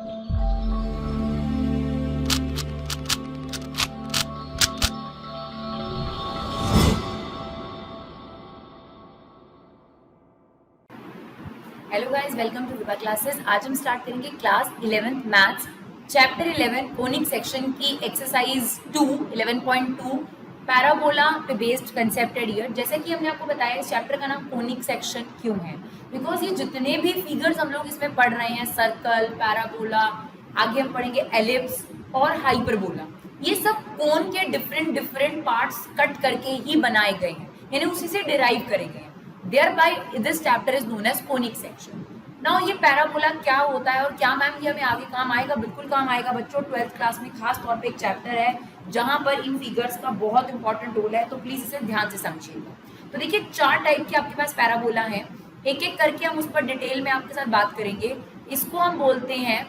Hello guys, welcome to Vibha classes. आज हम start करेंगे class 11th maths chapter 11 conic section की एक्सरसाइज 2 11.2 पैराबोला पे बेस्ड कंसेप्टेड ईयर। जैसे कि हमने आपको बताया इस चैप्टर का नाम कोनिक सेक्शन क्यों है, बिकॉज ये जितने भी फिगर्स हम लोग इसमें पढ़ रहे हैं, सर्कल, पैराबोला, आगे हम पढ़ेंगे एलिप्स और हाइपरबोला, ये सब कोन के डिफरेंट डिफरेंट पार्ट्स कट करके ही बनाए गए हैं, यानी उसी से डिराइव करे गए हैं। Thereby this chapter is known as conic section. Now ये पैराबोला क्या होता है और क्या मैम ये हमें आगे काम आएगा? बिल्कुल काम आएगा बच्चों। 12th क्लास में खास तौर पे एक चैप्टर है जहां पर इन फिगर्स का बहुत इंपॉर्टेंट रोल है, तो प्लीज इसे ध्यान से समझिएगा। तो देखिए 4 टाइप के आपके पास पैराबोला हैं, एक एक करके हम उस पर डिटेल में आपके साथ बात करेंगे। इसको हम बोलते हैं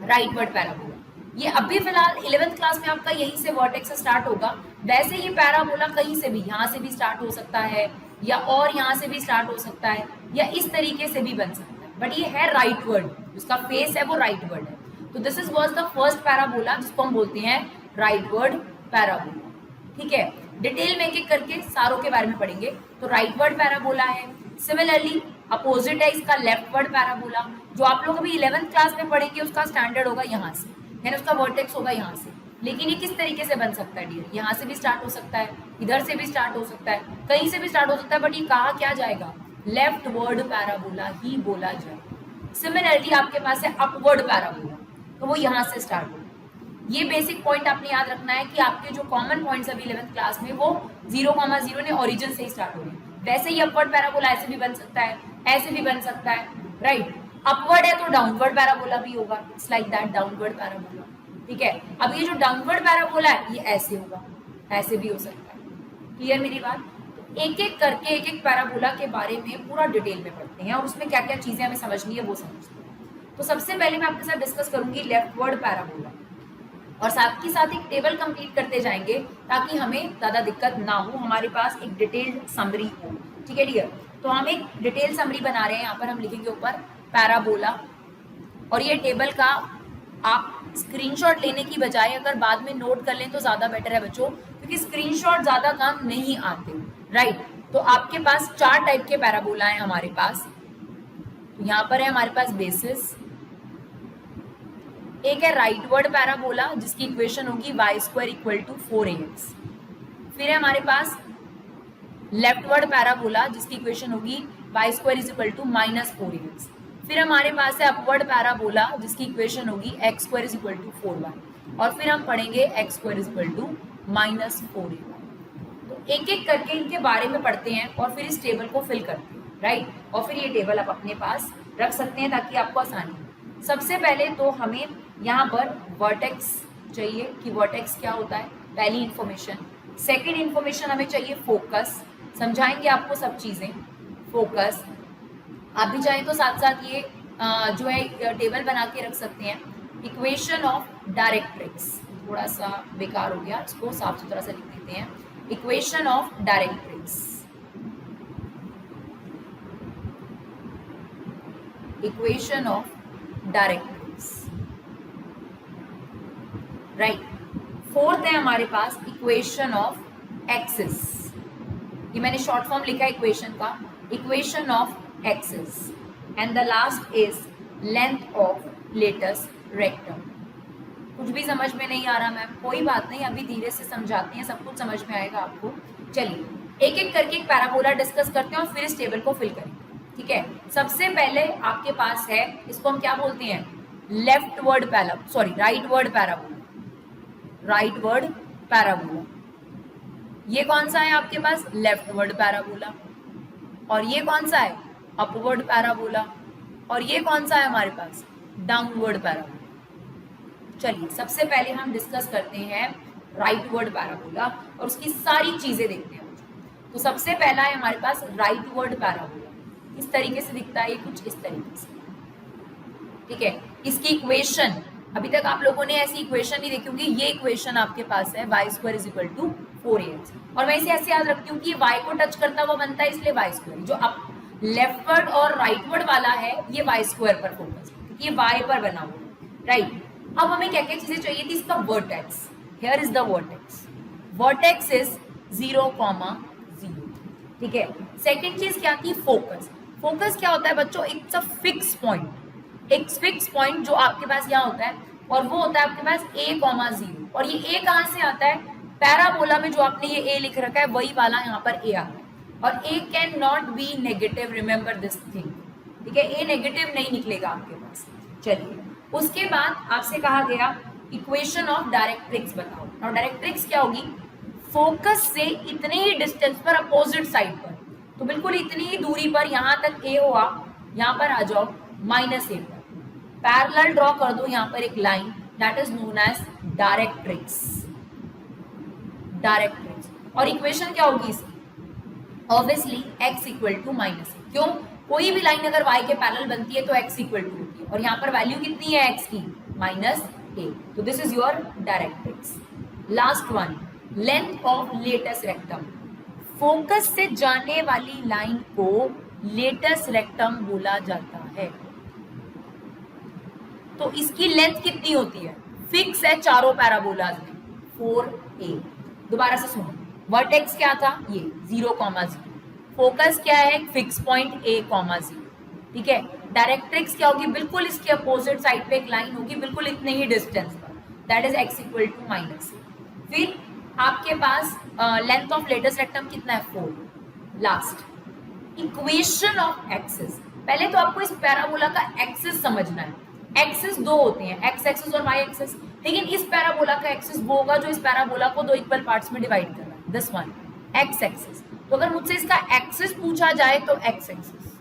राइटवर्ड पैराबोला। ये अभी फिलहाल 11th क्लास में आपका यहीं से वर्टेक्स से स्टार्ट होगा। वैसे ये पैराबोला कहीं से भी, यहाँ से भी स्टार्ट हो सकता है या और यहाँ से भी स्टार्ट हो सकता है या इस तरीके से भी बन सकता है, बट ये है राइटवर्ड, उसका फेस है वो राइटवर्ड है। तो this is was the first parabola जिसको हम बोलते हैं राइटवर्ड पैराबोला। ठीक है, डिटेल में एक एक करके सारों के बारे में पढ़ेंगे। तो राइटवर्ड पैराबोला है। सिमिलरली अपोजिट है इसका लेफ्टवर्ड पैराबोला, जो आप लोग अभी 11th क्लास में पढ़ेंगे उसका स्टैंडर्ड होगा यहाँ से, यानी उसका वर्टेक्स होगा यहाँ से। लेकिन ये किस तरीके से बन सकता है डियर? यहाँ से भी स्टार्ट हो सकता है, इधर से भी स्टार्ट हो सकता है, कहीं से भी स्टार्ट हो सकता है, बट ये कहा क्या जाएगा? लेफ्टवर्ड पैराबोला ही बोला जाएगा। सिमिलरली आपके पास है अपवर्ड पैराबोला, तो वो यहाँ से स्टार्ट होगा। ये बेसिक पॉइंट आपने याद रखना है कि आपके जो कॉमन पॉइंट्स अभी 11th क्लास में वो 0,0 ने ओरिजिन से ही स्टार्ट हो रहे हैं। वैसे ही अपवर्ड पैराबोला ऐसे भी बन सकता है, ऐसे भी बन सकता है, राइट। अपवर्ड है तो डाउनवर्ड पैराबोला भी होगा, it's like that, downward parabola. ठीक है, अब ये जो डाउनवर्ड पैराबोला है ये ऐसे होगा, ऐसे भी हो सकता है। क्लियर मेरी बात? तो एक एक करके एक एक पैराबोला के बारे में पूरा डिटेल में पढ़ते हैं और उसमें क्या क्या चीजें हमें समझनी है वो समझते हैं। तो सबसे पहले मैं आपके साथ डिस्कस करूंगी लेफ्टवर्ड पैराबोला, और साथ ही साथ एक टेबल कंप्लीट करते जाएंगे ताकि हमें ज्यादा दिक्कत ना हो, हमारे पास एक डिटेल्ड समरी हो। ठीक है डियर, तो हम एक डिटेल समरी बना रहे हैं। यहाँ पर हम लिखेंगे ऊपर पैराबोला, और ये टेबल का आप स्क्रीनशॉट लेने की बजाय अगर बाद में नोट कर लें तो ज्यादा बेटर है बच्चों, क्योंकि स्क्रीनशॉट ज्यादा काम नहीं आते, राइट। तो आपके पास 4 टाइप के पैराबोला है हमारे पास। तो यहाँ पर है हमारे पास बेसिस, एक है राइटवर्ड पैराबोला जिसकी इक्वेशन होगी y² = 4ax। फिर है हमारे पास लेफ्टवर्ड पैराबोला जिसकी इक्वेशन होगी y² = -4ax। फिर हमारे पास है अपवर्ड पैराबोला जिसकी इक्वेशन होगी x² = 4y, और फिर हम पढ़ेंगे x² = -4ay। तो एक एक करके इनके बारे में पढ़ते हैं और फिर इस टेबल को फिल करते हैं, राइट। और फिर ये टेबल आप अपने पास रख सकते हैं ताकि आपको आसानी हो। सबसे पहले तो हमें यहाँ पर वर्टेक्स चाहिए कि वर्टेक्स क्या होता है, पहली इंफॉर्मेशन। सेकेंड इंफॉर्मेशन हमें चाहिए फोकस, समझाएंगे आपको सब चीज़ें। फोकस आप भी चाहें तो साथ साथ ये जो है टेबल बना के रख सकते हैं। इक्वेशन ऑफ डायरेक्ट्रिक्स, थोड़ा सा बेकार हो गया, इसको साफ सुथरा सा लिख देते हैं। Equation of directrix, equation of directrix, right. Fourth है हमारे पास इक्वेशन ऑफ एक्सिस, ये मैंने शॉर्ट फॉर्म लिखा है इक्वेशन का, equation of axis. And the last is length of latus rectum. कुछ भी समझ में नहीं आ रहा मैम, कोई बात नहीं, अभी धीरे से समझाते हैं, सब कुछ समझ में आएगा आपको। चलिए एक एक करके एक पैराबोला डिस्कस करते हैं और फिर इस टेबल को फिल करेंगे। ठीक है, सबसे पहले आपके पास है, इसको हम क्या बोलते हैं? Leftward parabola, sorry rightward parabola, rightward parabola. ये कौन सा है आपके पास? Leftward parabola. और ये कौन सा है? Upward parabola. और ये कौन सा है हमारे पास? Downward parabola. चलिए सबसे पहले हम डिस्कस करते हैं राइटवर्ड पैराबोला और उसकी सारी चीजें देखते हैं। तो सबसे पहला है हमारे पास राइटवर्ड पैराबोला, इस तरीके से दिखता है, ये कुछ इस तरीके से। ठीक है, इसकी इक्वेशन अभी तक आप लोगों ने ऐसी इक्वेशन नहीं देखी होगी, ये इक्वेशन आपके पास है y² = 4ax, और मैं इसे ऐसे याद रखती हूँ कि y को टच करता हुआ बनता है, इसलिए y²। जो अब लेफ्टवर्ड और राइटवर्ड वाला है ये y² पर फोकस है, ये y पर बना हुआ, राइट। अब हमें क्या क्या चीजें चाहिए थी, इसका vertex, here is the vertex, vertex is 0,0, ठीक है। सेकेंड चीज क्या थी, फोकस। फोकस क्या होता है बच्चों, इट्स अ फिक्स पॉइंट, एक फिक्स पॉइंट जो आपके पास यहाँ होता है, और वो होता है आपके पास a,0, और ये a कहाँ से आता है, पैराबोला में जो आपने ये a लिख रखा है वही वाला यहाँ पर a आता है, और a can not be negative, remember this thing, ठीक है, a नेगेटिव नहीं निकलेगा आपके पास। चलिए, उसके बाद आपसे कहा गया इक्वेशन ऑफ डायरेक्ट्रिक्स बताओ। और डायरेक्ट्रिक्स क्या होगी, फोकस से इतने ही डिस्टेंस पर अपोजिट साइड पर, तो बिल्कुल इतनी ही दूरी पर, यहां तक a हो, आप यहां पर आ जाओ -a पर, पैरेलल ड्रॉ कर दो यहाँ पर एक line, that is known as directrix, directrix. और इक्वेशन क्या होगी इसकी, obviously x equal to -a, क्यों, कोई भी लाइन अगर y के पैरेलल बनती है तो x इक्वल टू होती है, और यहाँ पर वैल्यू कितनी है x की, -a, तो this is your directrix. Last one, length of latus rectum, focus से जाने वाली लाइन को लेटस रेक्टम बोला जाता है। तो इसकी लेंथ कितनी होती है, फिक्स है चारों पैराबोलाज में, 4a। दोबारा से सुनो, वर्टेक्स क्या था, ये 0,0, फोकस क्या है, फिक्स पॉइंट a,0, ठीक है। डायरेक्ट्रिक्स क्या होगी, बिल्कुल इसके अपोजिट साइड पे एक लाइन होगी, बिल्कुल इतने ही डिस्टेंस पर, that is x equal to -a। फिर आपके पास लेंथ ऑफ लेटस रेक्टम कितना है, 4। लास्ट, इक्वेशन ऑफ एक्सिस, पहले तो आपको इस पैराबोला का एक्सिस समझना है। एक्सिस दो होते हैं, एक्स एक्सिस और वाई एक्सिस, लेकिन इस पैराबोला का एक्सिस वो होगा जो इस पैराबोला को दो इक्वल पार्ट्स में डिवाइड कर रहा है, दिस वन एक्स एक्सिस। तो अगर मुझसे इसका एक्सिस पूछा जाए तो एक्स एक्सिस,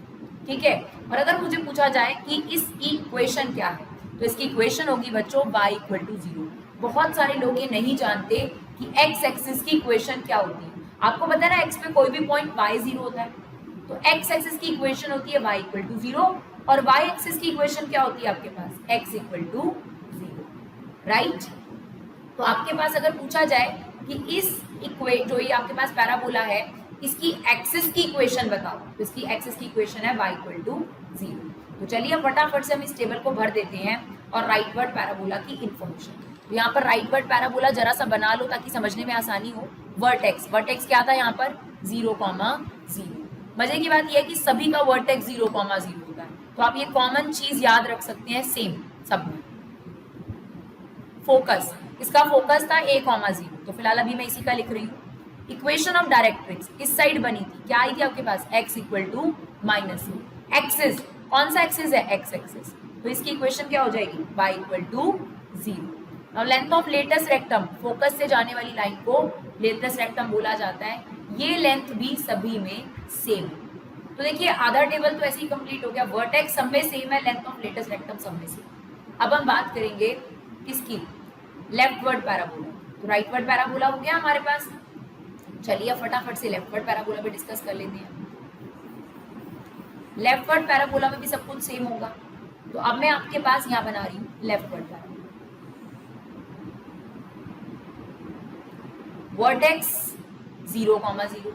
ठीक है। और अगर मुझे पूछा जाए कि इसकी इक्वेशन क्या है, तो इसकी इक्वेशन होगी बच्चों y इक्वल टू 0। बहुत सारे लोग ये नहीं जानते कि एक्स एक्सिस की इक्वेशन क्या होती है। आपको पता है ना, एक्स पे कोई भी पॉइंट y 0 होता है, तो एक्स एक्सिस की इक्वेशन होती है y इक्वल टू 0, और y एक्सिस की इक्वेशन क्या होती है आपके पास, x इक्वल टू 0, राइट। तो आपके पास अगर पूछा जाए कि इस जो ये आपके पास पैराबोला है, इसकी एक्सिस की इक्वेशन बताओ, तो इसकी एक्सिस की इक्वेशन है y इक्वल टू 0। तो चलिए फटाफट से हम इस टेबल को भर देते हैं और राइटवर्ड पैराबोला की इन्फॉर्मेशन। तो यहाँ पर राइटवर्ड पैराबोला जरा सा बना लो ताकि समझने में आसानी हो। वर्टेक्स, वर्टेक्स क्या था यहाँ पर, 0,0। मजे की बात यह है कि सभी का वर्टेक्स 0,0 होता है, तो आप ये कॉमन चीज याद रख सकते हैं, सेम सब में। फोकस, इसका फोकस था a,0, तो फिलहाल अभी मैं इसी का लिख रही हूँ। इक्वेशन ऑफ डायरेक्ट्रिक्स इस साइड बनी थी, क्या आई थी आपके पास, x equal to -a। Axis, कौन सा एक्सिस है, x एक्सिस, तो इसकी इक्वेशन क्या हो जाएगी, y इक्वल टू 0। और length of latus rectum, focus से जाने वाली लाइन को लेटस रेक्टम बोला जाता है, ये लेंथ भी सभी में सेम है। तो देखिए आधा टेबल तो ऐसे ही कंप्लीट हो गया, वर्टेक्स सब में सेम है, लेंथ ऑफ लेटस रेक्टम सब में सेम। अब हम बात करेंगे किसकी, लेफ्टवर्ड पैराबोला। तो राइटवर्ड पैराबोला हो गया हमारे पास, चलिए फटाफट से लेफ्टवर्ड पैराबोला भी डिस्कस कर लेते हैं। लेफ्टवर्ड पैराबोला में भी सब कुछ सेम होगा, तो अब मैं आपके पास यहाँ बना रही हूँ लेफ्टवर्ड पैराबोला। वर्टेक्स 0,0,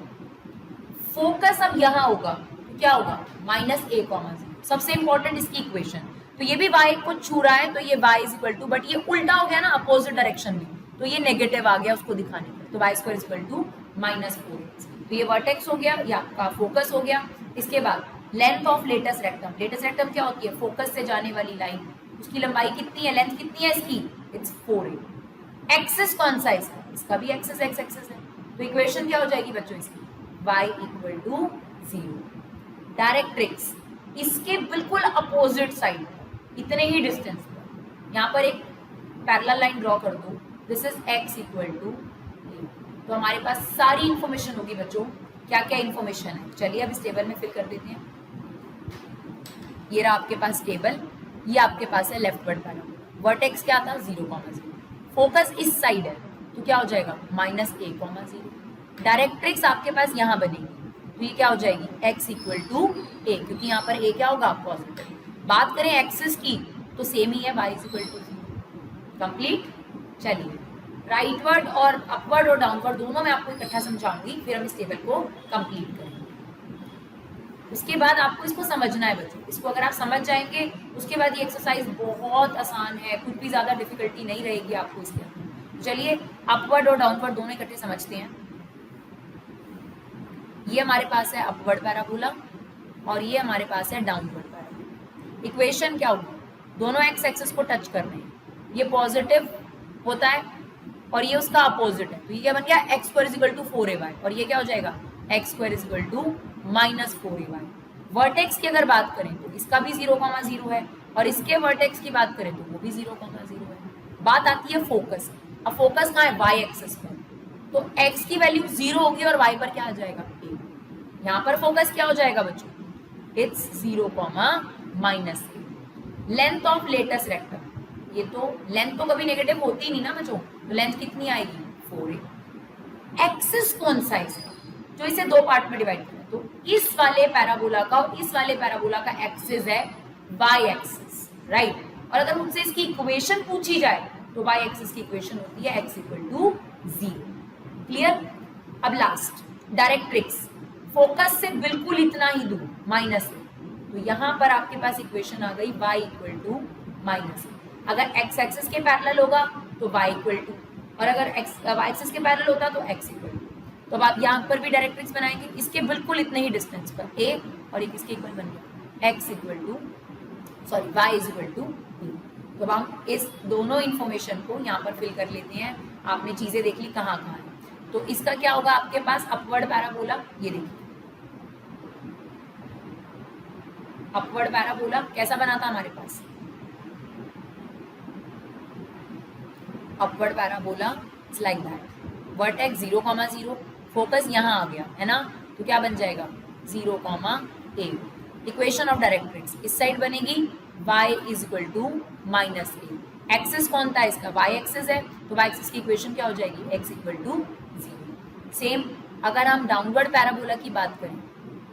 फोकस अब यहाँ होगा, तो क्या होगा, -a,0। सबसे इंपॉर्टेंट इसकी इक्वेशन, तो ये भी y को छू रहा है, तो ये y is equal to, but ये उल्टा हो गया ना अपोजिट डायरेक्शन में, तो ये नेगेटिव आ गया उसको दिखाने पर, तो y square is equal to -4x। तो ये वर्टेक्स हो गया या आपका फोकस हो गया। इसके बाद length of latus rectum, latus rectum क्या होती है, फोकस से जाने वाली लाइन, उसकी लंबाई कितनी है, लेंथ कितनी है इसकी, इट्स 4a। एक्सिस कौन सा है इसका, इसका भी एक्सिस x एक्सिस है, तो इक्वेशन क्या हो जाएगी बच्चों इसकी, y इक्वल टू 0। डायरेक्ट्रिक्स, इसके बिल्कुल अपोजिट साइड, इतने ही डिस्टेंस पर यहाँ पर एक पैरेलल लाइन ड्रॉ कर दो, this is x equal to a। तो हमारे पास सारी इंफॉर्मेशन होगी बच्चों, क्या क्या इंफॉर्मेशन है, चलिए अब इस टेबल में फिल कर देते हैं। ये रहा आपके पास टेबल, ये आपके पास है लेफ्टवर्ड पैराबोला। वर्टेक्स क्या था, 0,0। फोकस इस साइड है, तो क्या हो जाएगा, -a,0। डायरेक्ट्रिक्स आपके पास यहाँ बनेगी, तो ये क्या हो जाएगी, x इक्वल टू a, क्योंकि यहाँ पर a क्या होगा, पॉजिटिव। बात करें एक्सिस की, तो सेम ही है, y इक्वल टू 0। कंप्लीट। चलिए राइटवर्ड और अपवर्ड और डाउनवर्ड दोनों में आपको इकट्ठा समझाऊंगी, फिर हम इस टेबल को कंप्लीट करेंगे। उसके बाद आपको इसको समझना है बच्चों। इसको अगर आप समझ जाएंगे उसके बाद ये एक्सरसाइज बहुत आसान है, कुछ भी ज़्यादा डिफिकल्टी नहीं रहेगी आपको इसके अंदर। चलिए अपवर्ड और डाउनवर्ड दोनों इकट्ठे समझते हैं। ये हमारे पास है अपवर्ड पैराबोला और ये हमारे पास है डाउनवर्ड पैराबोला। इक्वेशन क्या होगी, दोनों एक्स एक्सिस को टच कर रहे हैं, ये पॉजिटिव होता है और ये उसका अपोजिट है, तो ये क्या बन गया x square is equal to 4ay और ये क्या हो जाएगा x square is equal to -4ay। Vertex की अगर बात करें तो इसका भी 0,0 है और इसके वर्टेक्स की बात करें तो वो भी 0,0 है। बात आती है फोकस। अब फोकस कहाँ है, वाई एक्सिस पर, तो x की वैल्यू 0 होगी और y पर क्या आ जाएगा a। यहाँ पर फोकस क्या हो जाएगा बच्चों, it's 0, -a। Length of latus rectum, ये तो लेंथ तो कभी नेगेटिव होती नहीं ना बच्चों, तो लेंथ कितनी आएगी 4a। एक्सिस कौन सा है जो इसे दो पार्ट में डिवाइड करें, तो इस वाले पैराबोला का और इस वाले पैराबोला का एक्सिस है y एक्सिस, राइट। और अगर मुझसे इसकी इक्वेशन पूछी जाए तो y एक्सिस की इक्वेशन होती है x इक्वल टू 0। क्लियर। अब लास्ट डायरेक्ट्रिक्स, फोकस से बिल्कुल इतना ही दूर -a, तो यहाँ पर आपके पास इक्वेशन आ गई y इक्वल टू -a। अगर x एक्सिस के पैरेलल होगा तो y इक्वल टू, और अगर y एक्सिस के पैरेलल होता तो x इक्वल टू। तो अब आप यहाँ पर भी डायरेक्ट्रिक्स बनाएंगे, इसके बिल्कुल इतने ही डिस्टेंस पर a और एक इसके इक्वल बन गया x equal to y is equal to b। तो अब हम इस दोनों इंफॉर्मेशन को यहाँ पर फिल कर लेते हैं। आपने चीजें देख ली कहाँ कहाँ है, तो इसका क्या होगा आपके पास अपवर्ड पैराबोला, ये देखिए अपवर्ड पैराबोला कैसा बना था हमारे पास, upward parabola it's like that, vertex 0,0, focus यहाँ आ गया है ना, तो क्या बन जाएगा 0,a। इक्वेशन ऑफ डायरेक्ट्रिक्स इस साइड बनेगी y is equal to -a। Axis कौन था इसका, y एक्सिस है, तो y एक्सिस की इक्वेशन क्या हो जाएगी x इक्वल टू 0। सेम अगर हम डाउनवर्ड पैराबोला की बात करें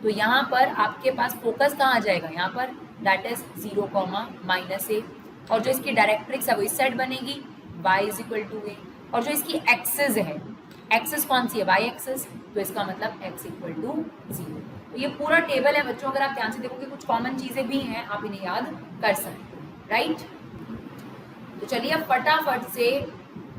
तो यहाँ पर आपके पास फोकस कहाँ आ जाएगा, यहाँ पर दैट इज 0,-a, और जो इसकी डायरेक्ट्रिक्स है वो इस साइड बनेगी y is equal to a, और जो इसकी एक्सिस है, एक्सिस कौन सी है y एक्सिस, तो इसका मतलब x इक्वल टू 0। तो ये पूरा टेबल है बच्चों, अगर आप ध्यान से देखोगे कुछ कॉमन चीजें भी हैं, आप इन्हें याद कर सकते हैं, राइट। तो चलिए अब फटाफट से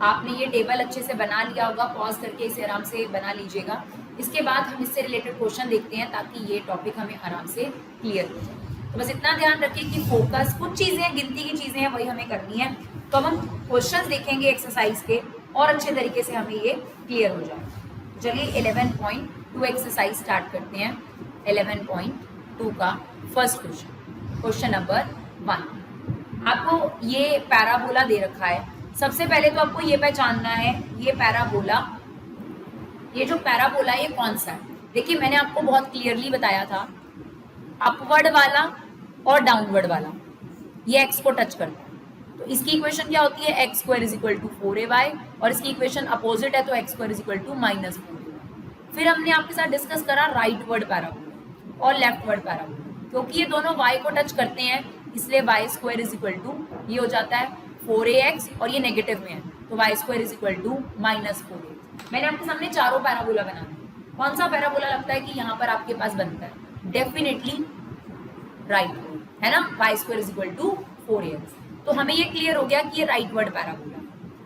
आपने ये टेबल अच्छे से बना लिया होगा, पॉज करके इसे आराम से बना लीजिएगा। इसके बाद हम इससे रिलेटेड क्वेश्चन देखते हैं ताकि ये टॉपिक हमें आराम से क्लियर हो जाए। तो बस इतना ध्यान रखिए कि फोकस, कुछ चीजें गिनती की चीजें हैं वही हमें करनी है। तो अब हम क्वेश्चन देखेंगे एक्सरसाइज के और अच्छे तरीके से हमें ये क्लियर हो जाए। चलिए 11.2 एक्सरसाइज स्टार्ट करते हैं। 11.2 का फर्स्ट क्वेश्चन, क्वेश्चन नंबर 1। आपको ये पैराबोला दे रखा है। सबसे पहले तो आपको ये पहचानना है ये पैराबोला, ये जो पैराबोला है ये कौन सा है। देखिए मैंने आपको बहुत क्लियरली बताया था, अपवर्ड वाला और डाउनवर्ड वाला ये एक्स को टच करता है, तो इसकी इक्वेशन क्या होती है x square is equal to 4ay, और इसकी इक्वेशन अपोजिट है तो x square is equal to -4ay। फिर हमने आपके साथ डिस्कस करा राइट वर्ड पैराबोला और लेफ्ट वर्ड पैराबोला, क्योंकि ये दोनों y को टच करते हैं इसलिए y square is equal to ये हो जाता है 4ax, और ये नेगेटिव में है तो y square is equal to -4ax। मैंने आपके सामने चारों पैराबोला बना दिए। कौन सा पैराबोला लगता है कि यहाँ पर आपके पास बनता है, डेफिनेटली राइट वर्ड है ना, y square is equal to 4ax। तो हमें ये क्लियर हो गया कि ये राइट वर्ड पैराबोला।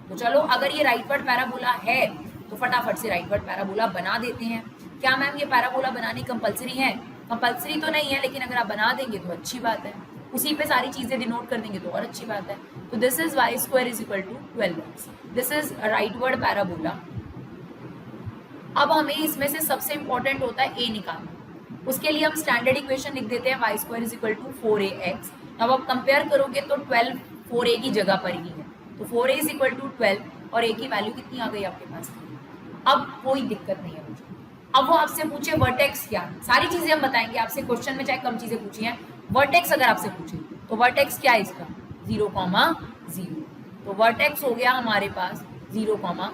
तो चलो अगर ये राइट वर्ड पैराबोला है तो फटाफट से राइट वर्ड पैराबोला बना देते हैं। क्या मैम ये पैराबोला बनानी कंपलसरी है? कंपलसरी तो नहीं है, लेकिन अगर आप बना देंगे तो अच्छी बात है, उसी पे सारी चीजें डिनोट कर देंगे तो और अच्छी बात है। तो this is y square is equal to 12x, this is rightward parabola. अब हमें इसमें से सबसे इंपॉर्टेंट होता है a निकालना, उसके लिए हम स्टैंडर्ड इक्वेशन लिख देते हैं y square is equal to 4ax। अब आप कंपेयर करोगे तो 12 4a की जगह पर ही है, तो 4a इज इक्वल टू 12 और a की वैल्यू कितनी आ गई आपके पास। अब कोई दिक्कत नहीं है मुझे। अब वो आपसे पूछे वर्टेक्स क्या, सारी चीजें हम बताएंगे आपसे, क्वेश्चन में चाहे कम चीजें पूछी हैं। वर्टेक्स अगर आपसे पूछे तो वर्टेक्स क्या है इसका 0,0, तो वर्टेक्स हो गया हमारे पास 0,0।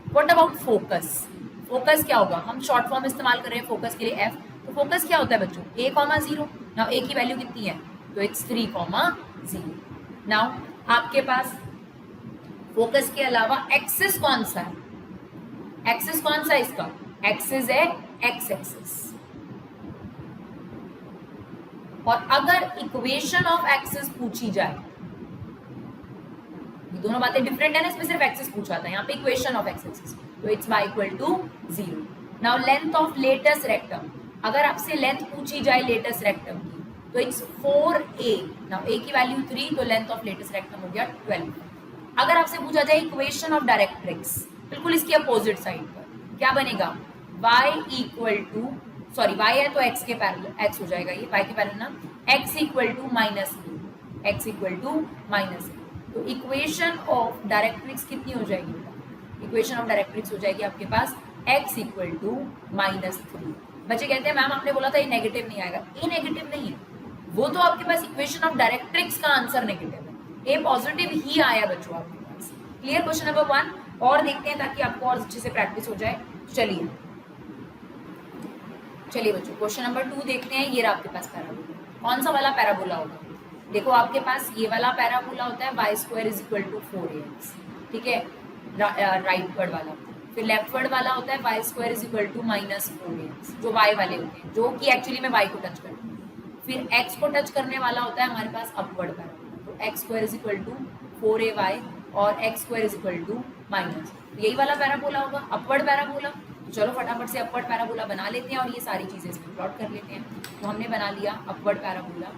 व्हाट अबाउट फोकस, फोकस क्या होगा, हम शॉर्ट फॉर्म इस्तेमाल कर रहे हैं फोकस के लिए f, तो फोकस क्या होता है बच्चों a,0। नाउ a की वैल्यू कितनी है तो it's 3,0। नाउ आपके पास फोकस के अलावा एक्सिस कौन सा है, एक्सिस कौन सा है इसका, एक्सिस है x एक्सिस, और अगर इक्वेशन ऑफ एक्सिस पूछी जाए, ये दोनों बातें डिफरेंट है ना, इसमें सिर्फ एक्सिस पूछा था, यहाँ पे इक्वेशन ऑफ एक्सिस, तो it's y equal to 0. Now length of latus rectum, अगर आपसे लेंथ पूछी जाए लेटेस्ट रेक्टम की तो इट्स 4a. नाउ a की वैल्यू 3, तो लेंथ ऑफ लेटेस्ट रेक्टम हो गया 12. अगर आपसे पूछा जाए इक्वेशन ऑफ डायरेक्ट्रिक्स, बिल्कुल इसकी अपोजिट साइड पर क्या बनेगा, y equal to, sorry y है तो x के पैरेलल, x हो जाएगा ये y के पैरेलल ना, x equal to minus a, x equal to minus a. तो इक्वेशन ऑफ डायरेक्ट्रिक्स कितनी हो जाएगी बेटा, इक्वेशन ऑफ डायरेक्ट्रिक्स हो जाएगी आपके पास x इक्वल टू माइनस 3. बच्चे कहते हैं मैम आपने बोला था ये नेगेटिव नहीं आएगा, ये नेगेटिव नहीं है, वो तो आपके पास इक्वेशन ऑफ डायरेक्ट्रिक्स का आंसर नेगेटिव है, ए पॉजिटिव ही आया बच्चों आपके पास. क्लियर. क्वेश्चन नंबर 1 और देखते हैं ताकि आपको और अच्छे से प्रैक्टिस हो जाए. चलिए बच्चों क्वेश्चन नंबर 2 देखते हैं. ये रहा आपके पास पैराबोला. कौन सा वाला पैराबोला होगा, देखो आपके पास ये वाला पैराबोला होता है y square is equal to 4ax, ठीक है, राइट वर्ड वाला. फिर लेफ्ट वर्ड वाला होता है y square is equal to minus 4ax, जो y वाले होते हैं, जो कि एक्चुअली में y को टच करते हैं. फिर x को टच करने वाला होता है हमारे पास अपवर्ड पैराबोला, तो x square is equal to 4ay और x square is equal to minus, यही वाला पैराबोला होगा, अपवर्ड पैराबोला. तो चलो फटाफट से अपवर्ड पैराबोला बना लेते हैं और ये सारी चीजें इसमें प्लॉट कर लेते हैं. तो हमने बना लिया अपवर्ड पैराबोला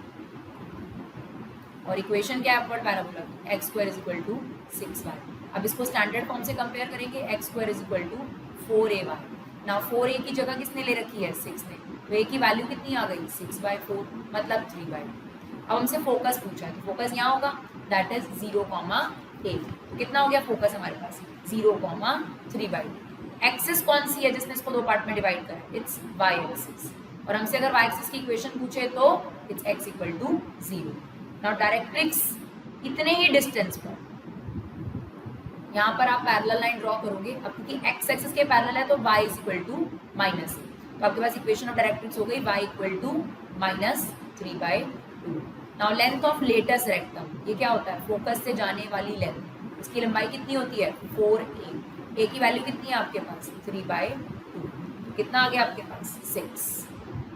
और इक्वेशन क्या है अपवर्ड पैराबोला की, x square is equal to 6y. अब इसको स्टैंडर्ड फॉर्म से कंपेयर करेंगे, x square is equal to 4ay. Now 4a की जगह किसने ले रखी है, 6 ने, तो a की वैल्यू कितनी आ गई, 6/4 मतलब 3/2. अब हमसे फोकस पूछा है, तो फोकस यहाँ होगा, दैट इज 0,8. तो कितना हो गया फोकस हमारे पास, 0,3/2. एक्सिस कौन सी है जिसने इसको दो पार्ट में डिवाइड करा है, इट्स y एक्सिस. और हमसे अगर y एक्सिस की इक्वेशन पूछे तो it's x equal to 0. Now directrix इतने ही डिस्टेंस पर यहाँ पर आप पैरेलल लाइन ड्रॉ करोगे. अब क्योंकि x एक्सिस के पैरेलल है तो y is equal to minus, तो आपके पास इक्वेशन ऑफ डायरेक्ट्रिक्स हो गई y equal to minus 3/2. Now length of latus rectum, ये क्या होता है, फोकस से जाने वाली लेंथ, इसकी लंबाई कितनी होती है 4a. a की वैल्यू कितनी है आपके पास 3/2, तो कितना आ गया आपके पास 6,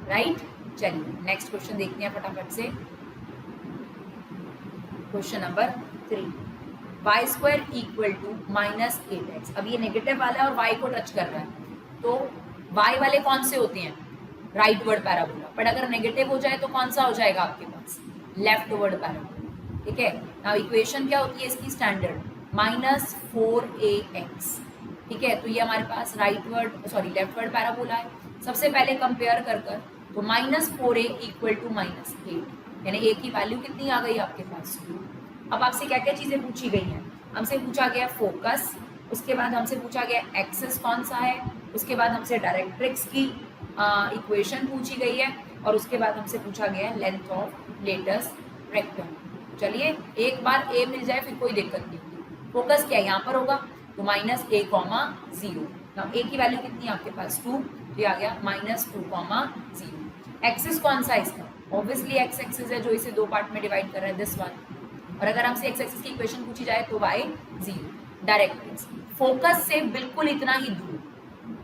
राइट. चलिए नेक्स्ट क्वेश्चन देखते हैं फटाफट से. Question number 3, y square equal to minus 8x. अब ये नेगेटिव वाला है और y को टच कर रहा है, तो y वाले कौन से होते हैं, राइट वर्ड पैराबोला. बट अगर नेगेटिव हो जाए तो कौन सा हो जाएगा आपके पास, लेफ्ट वर्ड पैराबोला. ठीक है. नाउ इक्वेशन क्या होती है इसकी स्टैंडर्ड, माइनस 4ax. ठीक है, तो ये हमारे पास rightward sorry leftward parabola है. सबसे पहले कंपेयर कर तो minus 4a equal to minus 8, यानी a की वैल्यू कितनी आ गई आपके पास 2. अब आपसे क्या क्या चीज़ें पूछी गई हैं, हमसे पूछा गया फोकस, उसके बाद हमसे पूछा गया एक्सिस कौन सा है, उसके बाद हमसे डायरेक्ट्रिक्स की इक्वेशन पूछी गई है, और उसके बाद हमसे पूछा गया है लेंथ ऑफ लेटेस्ट रेक्टम. चलिए एक बार a मिल जाए फिर कोई दिक्कत नहीं होगी. फोकस क्या यहाँ पर होगा, तो माइनस a,0. नाउ a की वैल्यू कितनी है आपके पास 2, तो ये आ गया माइनस 2,0. एक्सिस कौन सा है इसका, ऑब्वियसली एक्स एक्सिस है जो इसे दो पार्ट में डिवाइड कर रहा है, दिस वन. और अगर हमसे एक्स एक्सिस की इक्वेशन पूछी जाए तो y 0. डायरेक्ट्रिक्स फोकस से बिल्कुल इतना ही दूर,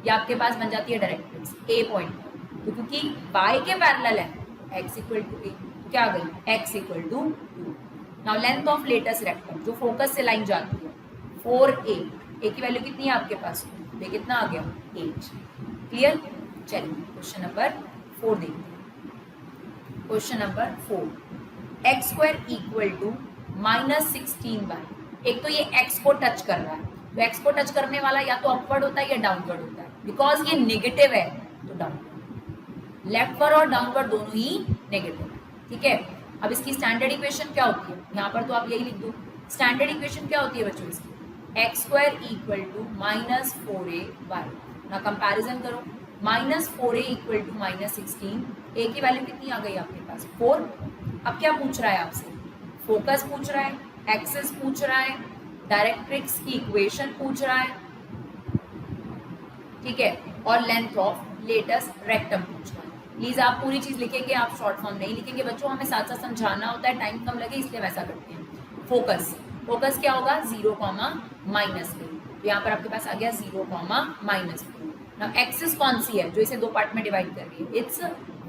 ये आपके पास बन जाती है डायरेक्ट्रिक्स a पॉइंट पर. तो क्योंकि y के पैरेलल है x इक्वल टू a, तो क्या आ गई x equal to 2. Now length of latus rectum, जो फोकस से लाइन जाती है 4a, a की वैल्यू कितनी है आपके पास, तो कितना आ गया 8. क्लियर. चलिए क्वेश्चन नंबर 4 देखते हैं. Question number 4, x square equal to minus 16y. एक तो ये x को टच कर रहा है, तो x को टच करने वाला या तो अपवर्ड होता है या डाउनवर्ड होता है. बिकॉज ये नेगेटिव है तो डाउनवर्ड, लेफ्टवर्ड और डाउनवर्ड दोनों ही नेगेटिव है. ठीक है. अब इसकी स्टैंडर्ड इक्वेशन क्या होती है, यहाँ पर तो आप यही लिख दो. स्टैंडर्ड इक्वेशन क्या होती है बच्चों इसकी, x square equal to minus 4ay. ना कंपैरिजन करो, minus 4a equal to minus 16, a की वैल्यू कितनी आ गई आपके पास 4. अब क्या पूछ रहा है आपसे, फोकस पूछ रहा है, एक्सिस पूछ रहा है, डायरेक्ट्रिक्स की इक्वेशन पूछ रहा है, ठीक है, और लेंथ ऑफ लेटेस्ट रेक्टम पूछ रहा है. प्लीज आप पूरी चीज लिखेंगे, आप शॉर्ट फॉर्म नहीं लिखेंगे बच्चों, हमें साथ साथ समझाना होता है, टाइम कम लगे इसलिए वैसा करते हैं. फोकस क्या होगा 0, माइनस 3, तो यहाँ पर आपके पास आ गया 0, माइनस 4. नाउ एक्सिस कौन सी है जो इसे दो पार्ट में डिवाइड कर रही है, इट्स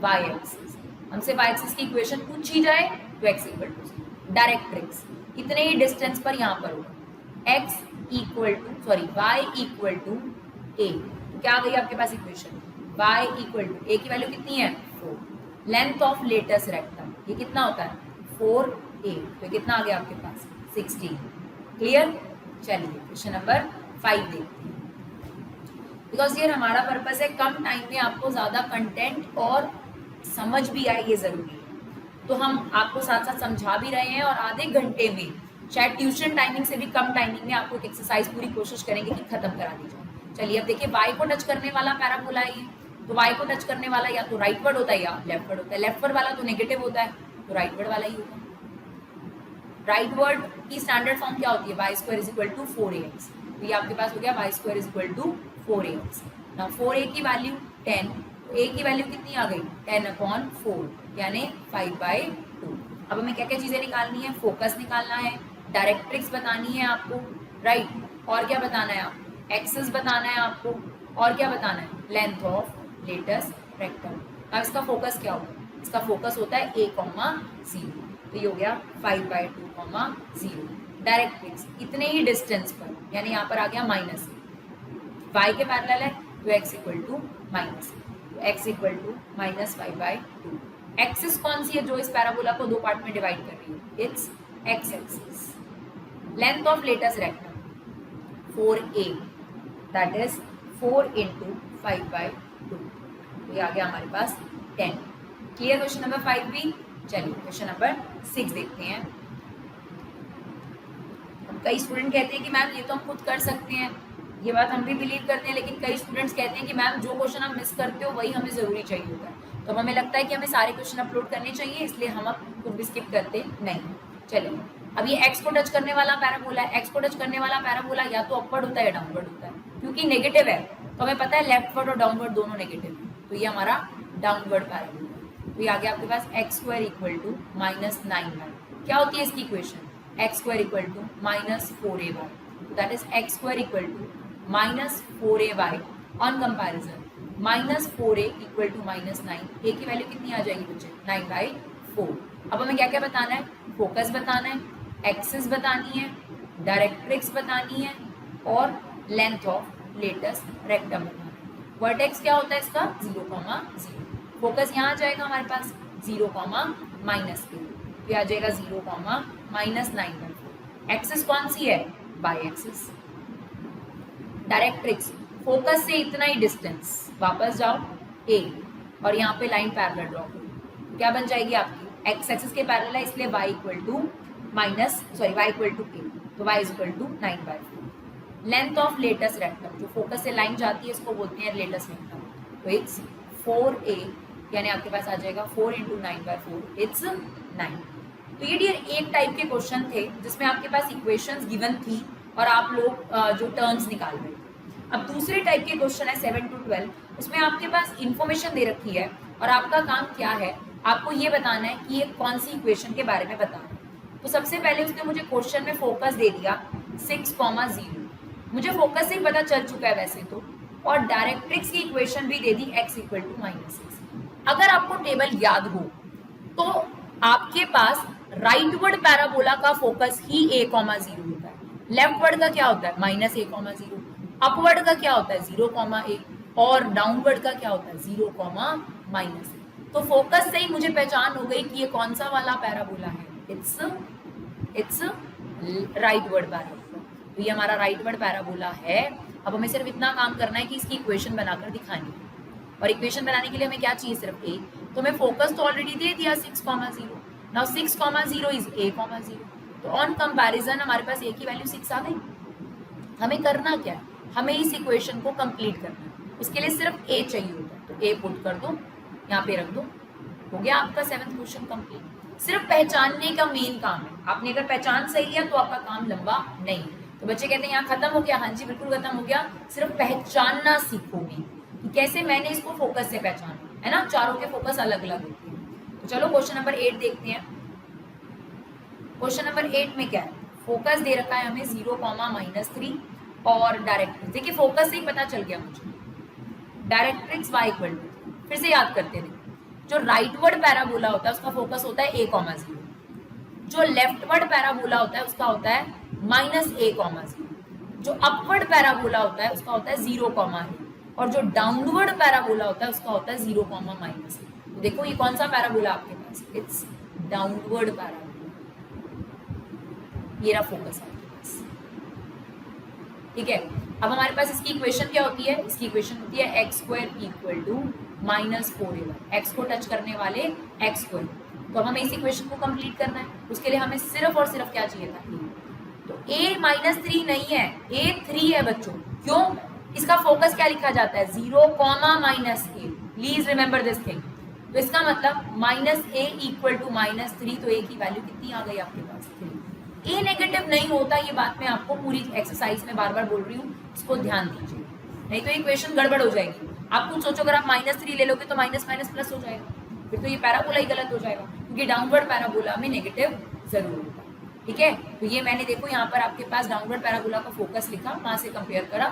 y एक्सिस. हमसे y एक्सिस की इक्वेशन पूछी जाए तो x equal to directrix, इतने ही डिस्टेंस पर यहाँ पर होगा x equal to sorry y equal to a, तो क्या आ गई आपके पास equation, y equal to a की वैल्यू कितनी है 4, लेंथ ऑफ लेटस रेक्टम ये कितना होता है 4a, तो कितना आ गया आपके पास 16। क्लियर। चलिए क्वेश्चन नंबर 5 देखते हैं। बिकॉज ये हमारा पर्पस है कम टाइम में आपको ज़्यादा कंटेंट और समझ भी आए, ये ज़रूरी है। तो हम आपको साथ साथ समझा भी रहे हैं और आधे घंटे में शायद ट्यूशन टाइमिंग से भी कम टाइमिंग में आपको एक एक्सरसाइज पूरी कोशिश करेंगे कि खत्म करा दी जाए। चलिए अब देखिए y को टच करने वाला पैराबोला है ये, तो y को टच करने वाला या तो राइट वर्ड होता है या लेफ्ट वर्ड होता है। लेफ्ट वर्ड वाला तो नेगेटिव होता है, तो राइट वर्ड वाला ही होगा। राइट वर्ड की स्टैंडर्ड फॉर्म क्या होती है, y square is equal to 4ax, तो ये आपके पास हो गया y square is equal to 4ax। Now 4a की वैल्यू 10, तो a की वैल्यू कितनी आ गई 10/4 यानी 5/2। अब हमें क्या क्या चीज़ें निकालनी है, फोकस निकालना है, डायरेक्ट्रिक्स बतानी है आपको, राइट, और क्या बताना है आपको, एक्सेस बताना है आपको, और क्या बताना है लेंथ ऑफ लेटस रेक्टम। अब इसका फोकस क्या होगा, इसका फोकस होता है a,0, तो ये हो गया 5/2,0। डायरेक्ट्रिक्स इतने ही डिस्टेंस पर, यानी यहाँ पर आ गया माइनस, y के पैरेलल है तो x इक्वल टू माइनस, तो x इक्वल टू -5/2। एक्सिस कौन सी है जो इस पैराबोला को दो पार्ट में डिवाइड कर रही है, it's x axis. Length of latus rectum 4a, that is 4 × 5/2, तो ये आ गया हमारे पास 10। क्लियर क्वेश्चन नंबर 5 भी। चलिए क्वेश्चन नंबर 6 देखते हैं। कई स्टूडेंट कहते हैं कि मैम ये तो हम खुद कर सकते हैं, ये बात हम भी बिलीव करते हैं, लेकिन कई स्टूडेंट्स कहते हैं कि मैम जो क्वेश्चन हम मिस करते हो वही हमें ज़रूरी चाहिए होता है। तो हमें लगता है कि हमें सारे क्वेश्चन अपलोड करने चाहिए, इसलिए हम अब कुछ भी स्किप करते नहीं। चलिए अब ये एक्स को टच करने वाला पैराबोला है, एक्स को टच करने वाला पैराबोला या तो अपवर्ड होता है या डाउनवर्ड होता है, क्योंकि नेगेटिव है तो हमें पता है लेफ्टवर्ड और डाउनवर्ड दोनों नेगेटिव है, तो ये हमारा डाउनवर्ड पैराबोला है। तो ये आ गया आपके पास x² इक्वल टू -9y। क्या होती है इसकी equation, x² equal to -4ay, that is x² equal to -4ay on comparison -4a equal to -9, a की वैल्यू कितनी आ जाएगी बच्चे 9/4। अब हमें क्या क्या बताना है, फोकस बताना है, एक्सिस बतानी है, डायरेक्ट्रिक्स बतानी है और लेंथ ऑफ लेटस रेक्टम बताना है। वर्टेक्स क्या होता है इसका 0,0, फोकस यहाँ आ जाएगा हमारे पास 0,-a, तो आ जाएगा 0,-9/4। एक्सिस कौन सी है, बाई एक्सिस। डायरेक्ट्रिक्स फोकस से इतना ही डिस्टेंस, वापस जाओ a और यहाँ पे लाइन पैरेलल ड्रॉ करो, क्या बन जाएगी आपकी, एक्स एक्सिस के पैरेलल है इसलिए y equal to y equal to a, तो y equal to 9/4। Length of latus rectum, जो फोकस से लाइन जाती है इसको बोलते हैं लेटस रेक्टम, तो इट्स 4a, यानी आपके पास आ जाएगा 4 × 9/4, इट्स 9। तो ये डियर एक टाइप के क्वेश्चन थे जिसमें आपके पास इक्वेशंस गिवन थी और आप लोग जो टर्म्स निकाल रहे थे। अब दूसरे टाइप के क्वेश्चन है 7 to 12, उसमें आपके पास इंफॉर्मेशन दे रखी है और आपका काम क्या है, आपको ये बताना है कि ये कौन सी इक्वेशन के बारे में बताना है। तो सबसे पहले उसने मुझे क्वेश्चन में फोकस दे दिया 6,0, मुझे फोकस से ही पता चल चुका है वैसे तो, और डायरेक्ट्रिक्स की इक्वेशन भी दे दी x इक्वल टू -6। अगर आपको टेबल याद हो तो आपके पास राइट वर्ड पैराबोला का फोकस ही a,0 होता है, लेफ्ट वर्ड का क्या होता है -a,0, अपवर्ड का क्या होता है 0,a और डाउनवर्ड का क्या होता है 0,-a। तो फोकस से ही मुझे पहचान हो गई कि ये कौन सा वाला पैराबोला है, इट्स राइट वर्ड पैराबोला। तो ये हमारा राइट वर्ड पैराबोला है। अब हमें सिर्फ इतना काम करना है कि इसकी इक्वेशन बनाकर दिखानी है, और इक्वेशन बनाने के लिए हमें क्या चाहिए, सिर्फ a। तो हमें फोकस तो ऑलरेडी दे दिया 6,0, नाउ 6,0 इज a,0, तो ऑन कंपैरिजन हमारे पास a की वैल्यू 6 आ गई। हमें करना क्या है, हमें इस इक्वेशन को कंप्लीट करना है, उसके लिए सिर्फ a चाहिए होता है, तो a पुट कर दो, यहाँ पे रख दो, हो गया आपका 7th क्वेश्चन कंप्लीट। सिर्फ पहचानने का मेन काम है, आपने अगर पहचान सही लिया तो आपका काम लंबा नहीं है। तो बच्चे कहते हैं यहाँ खत्म हो गया, हाँ जी बिल्कुल खत्म हो गया, सिर्फ पहचानना सीखोगे कि कैसे मैंने इसको फोकस से पहचाना है ना, चारों के फोकस अलग अलग होते हैं। तो चलो क्वेश्चन नंबर 8 देखते हैं। क्वेश्चन नंबर 8 में क्या है, फोकस दे रखा है हमें 0,-3 और डायरेक्ट्रिक्स, देखिए फोकस से ही पता चल गया मुझे। डायरेक्ट्रिक्स y इक्वल टू, फिर से याद करते हैं, जो राइटवर्ड पैराबोला होता है उसका फोकस होता है a कॉमा 0, जो लेफ्टवर्ड पैराबोला होता है उसका होता है माइनस a कॉमा 0, जो अपवर्ड पैराबोला होता है उसका होता है 0 कॉमा a, और जो डाउनवर्ड पैराबोला होता है उसका होता है 0 कॉमा माइनस a। तो देखो ये कौन सा पैराबोला आपके पास, इट्स डाउनवर्ड पैराबोला, ये रहा फोकस आपके पास। ठीक है, अब हमारे पास इसकी इक्वेशन क्या होती है, इसकी इक्वेशन होती है x square equal to minus 4a, x को टच करने वाले x स्क्वायर। तो अब हमें इस इक्वेशन को कंप्लीट करना है, उसके लिए हमें सिर्फ और सिर्फ क्या चाहिए था, a। तो a माइनस 3 नहीं है, a 3 है बच्चों। क्यों, इसका फोकस क्या लिखा जाता है, 0 comma minus a, please remember this thing. तो इसका मतलब minus a equal to minus 3, तो a की वैल्यू कितनी आ गई आपके पास, 3। a नेगेटिव नहीं होता, ये बात मैं आपको पूरी एक्सरसाइज में बार बार बोल रही हूँ, इसको ध्यान दीजिए, नहीं तो इक्वेशन गड़बड़ हो जाएगी। आप कुछ सोचो, अगर आप माइनस 3 ले लोगे तो माइनस माइनस प्लस हो जाएगा, फिर तो ये पैराबोला ही गलत हो जाएगा, क्योंकि डाउनवर्ड पैराबोला में नेगेटिव जरूर होगा। ठीक है, तो ये मैंने देखो यहाँ पर आपके पास डाउनवर्ड पैराबोला का फोकस लिखा, वहां से कंपेयर करा,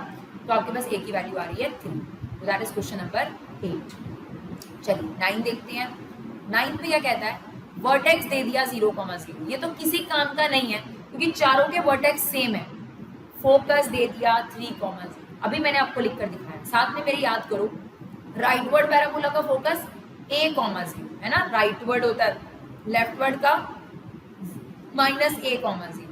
तो आपके पास a की वैल्यू आ रही है 3। तो दैट इज क्वेश्चन नंबर 8। चलिए 9 देखते हैं। 9 पे क्या कहता है, वर्टेक्स दे दिया 0 कॉमा 0, ये तो किसी काम का नहीं है क्योंकि चारों के वर्टेक्स सेम है। फोकस दे दिया 3 कॉमा 0, अभी मैंने आपको लिख कर दिखाया, साथ में मेरी याद करो, राइटवर्ड पैराबोला का फोकस a कॉमा 0 है ना, राइटवर्ड होता है, लेफ्टवर्ड का माइनस a कॉमा 0,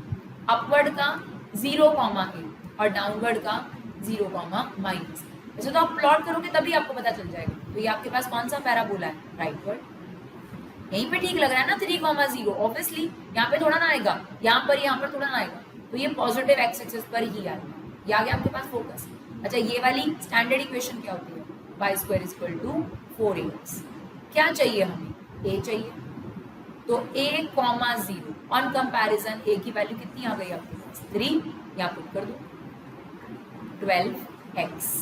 अपवर्ड का 0 कॉमा a, और डाउनवर्ड का 0 कॉमा माइनस। वैसे तो आप प्लॉट करोगे तभी आपको पता चल जाएगा। तो ये आपके पास कौन सा पैराबोला है, राइटवर्ड। यहीं पे ठीक लग रहा है ना 3 कॉमा 0, ऑब्वियसली यहाँ पे थोड़ा ना आएगा, यहाँ पर थोड़ा ना आएगा, तो ये पॉजिटिव एक्स एक्सिस पर ही आएगा, ये आ गया आपके पास फोकस। अच्छा, ये वाली स्टैंडर्ड इक्वेशन क्या होती है, y square equal to 4ax। क्या चाहिए हमें, a चाहिए, तो a comma 0 on comparison a की वैल्यू कितनी आ गई आपके पास, 3, यहाँ पुट कर दो 12x।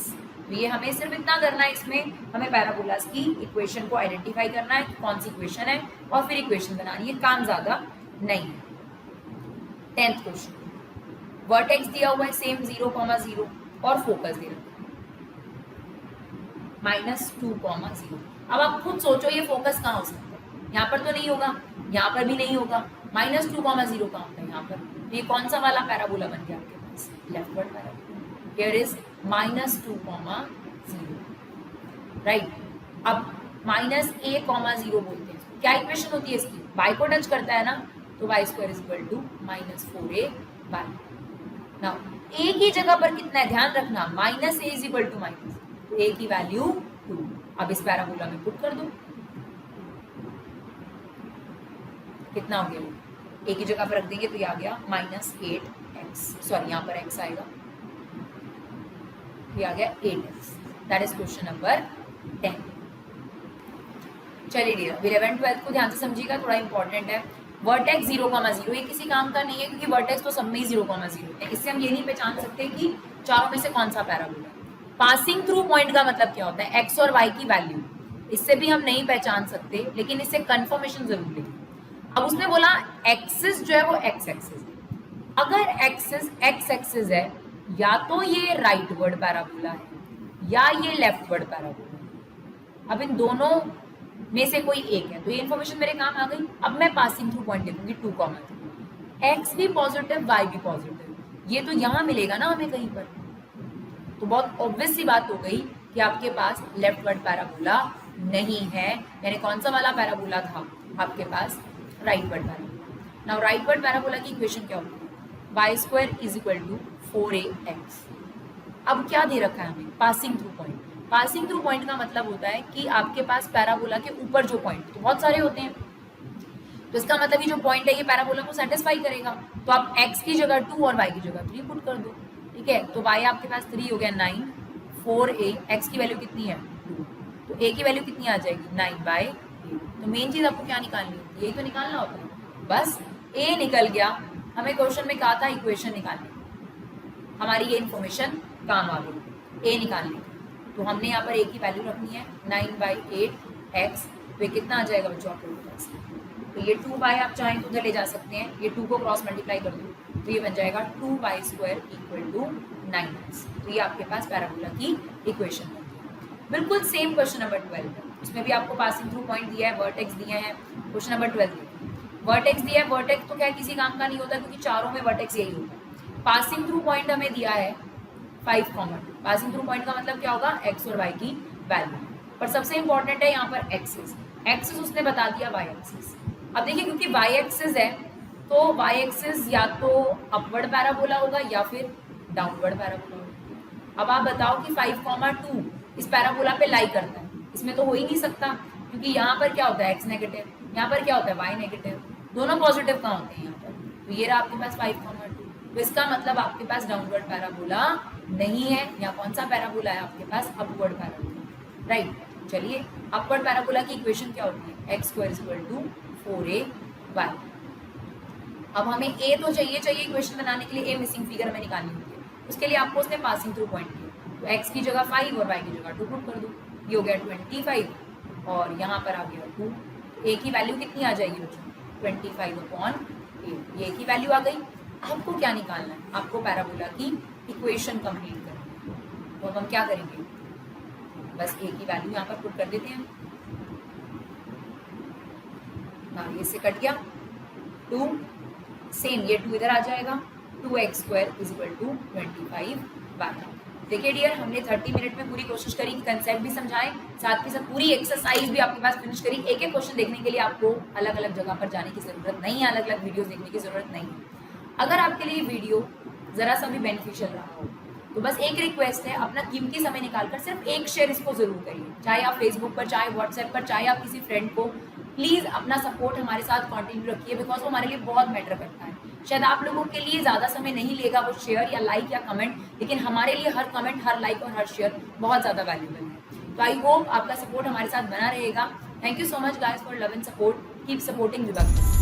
तो ये हमें सिर्फ इतना करना है, इसमें हमें पैराबोलास की इक्वेशन को आइडेंटिफाई करना है, कौन सी इक्वेशन है, और फिर इक्वेशन बनानी है, काम ज्यादा नहीं है। 10th क्वेश्चन, वर्टेक्स दिया हुआ है सेम 0 कॉमा 0 और फोकस दे रखा है माइनस 2 कॉमा 0। अब आप खुद सोचो ये फोकस कहाँ हो सकता है, यहाँ पर तो नहीं होगा, यहाँ पर भी नहीं होगा, माइनस 2 कॉमा 0 कहाँ होता है यहाँ पर। ये कौन सा वाला पैराबोला बन गया आपके पास, leftward parabola. Here is minus 2 comma 0, right. अब माइनस a कॉमा 0 बोलते हैं, क्या इक्वेशन होती है इसकी, y को टच करता है ना, तो y square is equal to minus 4a by. Now a की जगह पर कितना है, ध्यान रखना, minus a is equal to minus, तो a की वैल्यू 2। अब इस पैराबोला में पुट कर दो, कितना हो गया, a की जगह पर रख देंगे तो ये आ गया माइनस 8x, सॉरी यहाँ पर x आएगा, ये आ गया 8x। That is question number 10। चलिए डियर, 11th 12th को ध्यान से समझिएगा, थोड़ा इंपॉर्टेंट है। वर्टेक्स 0 कॉमा 0 ये किसी काम का नहीं है, क्योंकि वर्टेक्स तो सब में ही 0 कॉमा 0 है, इससे हम ये नहीं पहचान सकते कि चारों में से कौन सा पैराबोला। पासिंग थ्रू पॉइंट का मतलब क्या होता है, x और y की वैल्यू, इससे भी हम नहीं पहचान सकते, लेकिन इससे कंफर्मेशन जरूर लेंगे। अब उसने बोला एक्सिस जो है वो x एक्सिस, अगर एक्सिस x एक्सिस है, या तो ये राइटवर्ड पैराबोला है या ये लेफ्टवर्ड पैराबोला है। अब इन दोनों में से कोई एक है, तो ये इन्फॉर्मेशन मेरे काम आ गई। अब मैं पासिंग थ्रू पॉइंट लिखूंगी 2 कॉमा 2, x भी पॉजिटिव y भी पॉजिटिव, ये तो यहाँ मिलेगा ना हमें कहीं पर, तो बहुत ऑब्वियस सी बात हो गई कि आपके पास लेफ्टवर्ड पैराबोला नहीं है, यानी कौन सा वाला पैराबोला था आपके पास, rightward parabola. Now rightward parabola की इक्वेशन क्या होती है, y square is equal to 4ax। अब क्या दे रखा है हमें, passing through point. Passing through point का मतलब होता है कि आपके पास पैराबोला के ऊपर जो पॉइंट, तो बहुत सारे होते हैं, तो इसका मतलब ये जो पॉइंट है ये पैराबोला को सेटिस्फाई करेगा। तो आप x की जगह 2 और y की जगह 3 पुट कर दो, ठीक है। तो y आपके पास 3 हो गया 9, 4a, x की वैल्यू कितनी है 2, तो a की वैल्यू कितनी आ जाएगी 9/8। तो मेन चीज आपको क्या निकालनी होती है, यही तो निकालना होता है, बस a निकल गया। हमें क्वेश्चन में कहा था इक्वेशन निकालनी, हमारी ये इन्फॉर्मेशन काम आ गई a निकालने की, तो हमने यहाँ पर a की वैल्यू रखनी है 9/8x, तो ये कितना आ जाएगा बच्चों आपके पास, तो ये 2y आप चाहें तो उधर ले जा सकते हैं, ये 2 को क्रॉस मल्टीप्लाई कर दो तो ये बन जाएगा 2y square equal to 9x। तो ये आपके पास पैराबोला की इक्वेशन है। बिल्कुल सेम क्वेश्चन नंबर 12 है, उसमें भी आपको पासिंग थ्रू पॉइंट दिया है, वर्टेक्स दिए हैं। क्वेश्चन नंबर 12 वर्टेक्स दिया है, वर्टेक्स तो क्या किसी काम का नहीं होता क्योंकि चारों में वर्टेक्स यही होता है। पासिंग थ्रू पॉइंट हमें दिया है 5, पासिंग थ्रू पॉइंट का मतलब क्या होगा, एक्स और वाई की वैल्यू। पर सबसे इंपॉर्टेंट है यहाँ पर एक्सिस, एक्सिस उसने बता दिया वाई एक्सिस। अब देखिए क्योंकि वाई एक्सिस है तो वाई एक्सिस या तो अपवर्ड पैराबोला होगा या फिर डाउनवर्ड पैराबोला होगा। अब आप बताओ कि 5,2 इस पैराबोला पे लाई करता है, इसमें तो हो ही नहीं सकता क्योंकि यहाँ पर क्या होता है एक्स नेगेटिव, यहाँ पर क्या होता है वाई नेगेटिव, दोनों पॉजिटिव कहाँ होते हैं यहाँ पर। तो ये रहा आपके पास 5,2, तो इसका मतलब आपके पास डाउनवर्ड पैराबोला नहीं है। या कौन सा पैराबोला है आपके पास, अपवर्ड पैराबोला, राइट। चलिए अपवर्ड पैराबोला की इक्वेशन क्या होती है, x² = 4ay। अब हमें a तो चाहिए इक्वेशन बनाने के लिए, a मिसिंग फिगर हमें निकालनी होती है, उसके लिए आपको उसने पासिंग थ्रू पॉइंट दिया, तो x की जगह 5 और y की जगह 2 पुट कर दो, ये हो गया 25 और यहाँ पर आ गया 2। a की वैल्यू कितनी आ जाएगी बच्चों, 25/8, ये की वैल्यू आ गई। आपको क्या निकालना है, आपको पैराबोला की इक्वेशन कंप्लीट करनी है। तो अब हम क्या करेंगे, बस a की वैल्यू यहाँ पर पुट कर देते हैं। हाँ ये से कट गया 2, सेम ये 2 इधर आ जाएगा, 2x² = 25y। देखिए डियर, हमने 30 मिनट में पूरी कोशिश करी कि कंसेप्ट भी समझाएं, साथ के साथ पूरी एक्सरसाइज भी आपके पास फिनिश करी। एक एक क्वेश्चन देखने के लिए आपको अलग अलग जगह पर जाने की जरूरत नहीं है, अलग अलग वीडियोस देखने की जरूरत नहीं है। अगर आपके लिए वीडियो जरा सा भी बेनिफिशियल रहा हो तो बस एक रिक्वेस्ट है, अपना कीमती समय निकालकर सिर्फ एक शेयर इसको जरूर करिए, चाहे आप फेसबुक पर, चाहे व्हाट्सएप पर, चाहे आप किसी फ्रेंड को। प्लीज अपना सपोर्ट हमारे साथ कंटिन्यू रखिए बिकॉज वो हमारे लिए बहुत मैटर करता है। शायद आप लोगों के लिए ज़्यादा समय नहीं लेगा वो शेयर या लाइक या कमेंट, लेकिन हमारे लिए हर कमेंट, हर लाइक और हर शेयर बहुत ज़्यादा वैल्यूबल है। तो आई होप आपका सपोर्ट हमारे साथ बना रहेगा। Thank you so much guys for love and support, keep supporting विभाग।